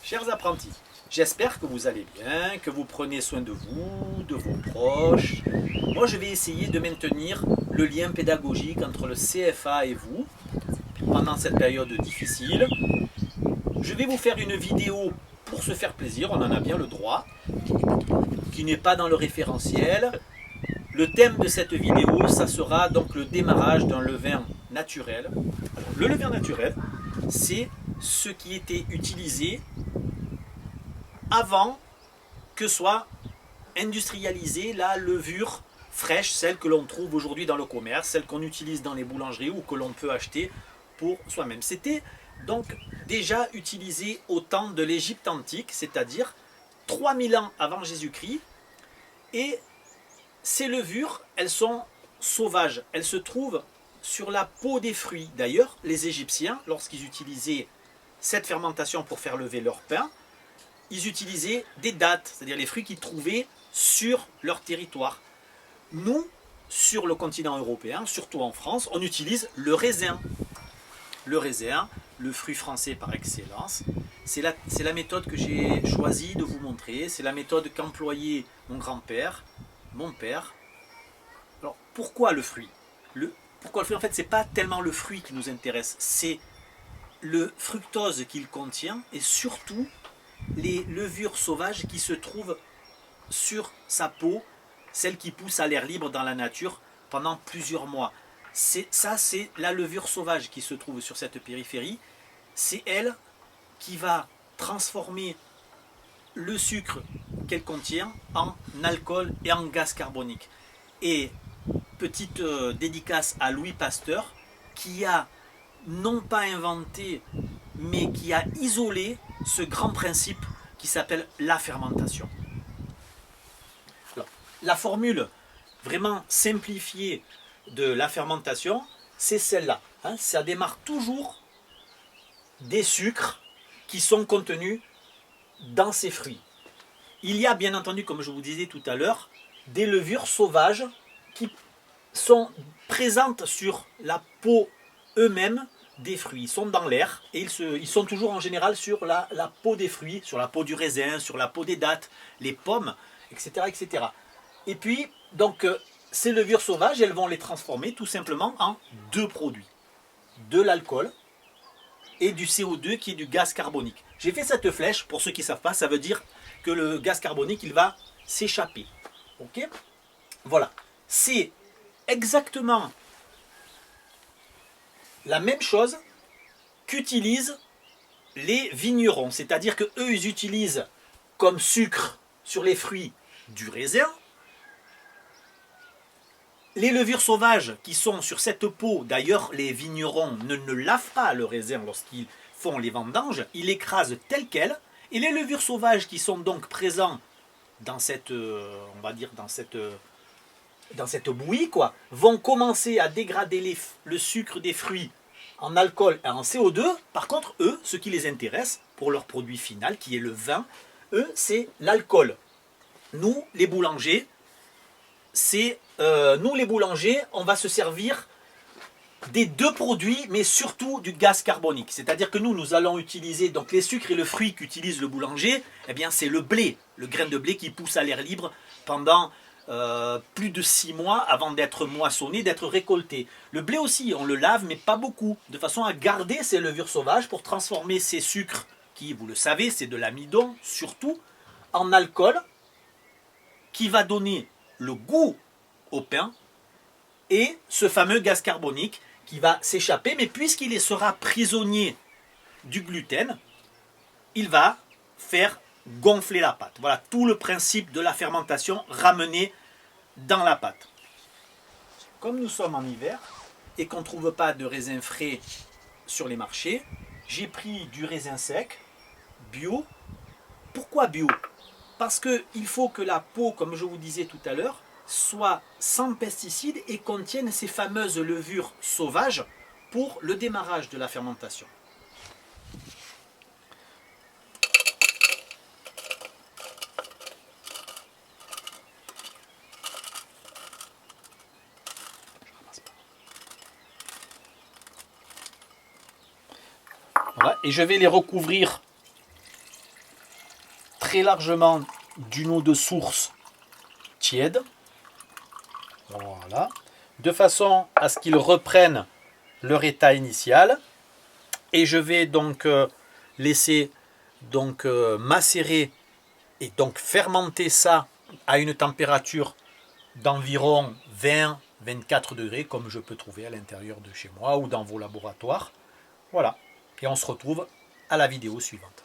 Chers apprentis, j'espère que vous allez bien, que vous prenez soin de vous, de vos proches. Moi, je vais essayer de maintenir le lien pédagogique entre le CFA et vous pendant cette période difficile. Je vais vous faire une vidéo pour se faire plaisir, on en a bien le droit, qui n'est pas dans le référentiel. Le thème de cette vidéo, ça sera donc le démarrage d'un levain naturel. Alors, le levain naturel, c'est ce qui était utilisé avant que soit industrialisée la levure fraîche, celle que l'on trouve aujourd'hui dans le commerce, celle qu'on utilise dans les boulangeries ou que l'on peut acheter pour soi-même. C'était donc déjà utilisé au temps de l'Égypte antique, c'est-à-dire 3000 ans avant Jésus-Christ. Et ces levures, elles sont sauvages, elles se trouvent sur la peau des fruits. D'ailleurs, les Égyptiens, lorsqu'ils utilisaient cette fermentation pour faire lever leur pain, ils utilisaient des dattes, c'est-à-dire les fruits qu'ils trouvaient sur leur territoire. Nous, sur le continent européen, surtout en France, on utilise le raisin. Le raisin, le fruit français par excellence, c'est la méthode que j'ai choisi de vous montrer, c'est la méthode qu'employait mon grand-père, mon père. Alors, pourquoi le fruit Pourquoi le fruit? En fait, ce n'est pas tellement le fruit qui nous intéresse, c'est le fructose qu'il contient et surtout les levures sauvages qui se trouvent sur sa peau, celles qui poussent à l'air libre dans la nature pendant plusieurs mois. C'est la levure sauvage qui se trouve sur cette périphérie. C'est elle qui va transformer le sucre qu'elle contient en alcool et en gaz carbonique. Et petite dédicace à Louis Pasteur qui a non pas inventé mais qui a isolé ce grand principe qui s'appelle la fermentation. Alors, la formule vraiment simplifiée de la fermentation, c'est celle-là. Ça démarre toujours des sucres qui sont contenus dans ces fruits. Il y a bien entendu, comme je vous disais tout à l'heure, des levures sauvages qui sont présentes sur la peau eux-mêmes des fruits. Ils sont dans l'air et ils sont toujours en général sur la peau des fruits, sur la peau du raisin, sur la peau des dattes, les pommes, etc. etc. Et puis, donc, ces levures sauvages, elles vont les transformer tout simplement en deux produits. De l'alcool et du CO2 qui est du gaz carbonique. J'ai fait cette flèche, pour ceux qui ne savent pas, ça veut dire que le gaz carbonique, il va s'échapper. Ok? Voilà. C'est exactement la même chose qu'utilisent les vignerons. C'est-à-dire qu'eux, ils utilisent comme sucre sur les fruits du raisin. Les levures sauvages qui sont sur cette peau, d'ailleurs les vignerons ne lavent pas le raisin lorsqu'ils font les vendanges, ils l'écrasent tel quel, et les levures sauvages qui sont donc présentes dans cette, on va dire, dans cette bouillie, quoi, vont commencer à dégrader le sucre des fruits en alcool et en CO2. Par contre, eux, ce qui les intéresse pour leur produit final, qui est le vin, eux, c'est l'alcool. Nous, les boulangers, on va se servir des deux produits, mais surtout du gaz carbonique. C'est-à-dire que nous allons utiliser, donc les sucres et le fruit qu'utilise le boulanger, eh bien c'est le blé, le grain de blé qui pousse à l'air libre pendant plus de 6 mois avant d'être moissonné, d'être récolté. Le blé aussi, on le lave, mais pas beaucoup, de façon à garder ces levures sauvages pour transformer ces sucres, qui, vous le savez, c'est de l'amidon surtout, en alcool, qui va donner le goût au pain, et ce fameux gaz carbonique qui va s'échapper, mais puisqu'il sera prisonnier du gluten, il va faire gonfler la pâte. Voilà tout le principe de la fermentation ramené dans la pâte. Comme nous sommes en hiver et qu'on ne trouve pas de raisin frais sur les marchés, j'ai pris du raisin sec, bio. Pourquoi bio? Parce qu'il faut que la peau, comme je vous disais tout à l'heure, soit sans pesticides et contienne ces fameuses levures sauvages pour le démarrage de la fermentation. Voilà, et je vais les recouvrir très largement d'une eau de source tiède. Voilà. De façon à ce qu'ils reprennent leur état initial. Et je vais donc laisser macérer et donc fermenter ça à une température d'environ 20-24 degrés, comme je peux trouver à l'intérieur de chez moi ou dans vos laboratoires. Voilà. Et on se retrouve à la vidéo suivante.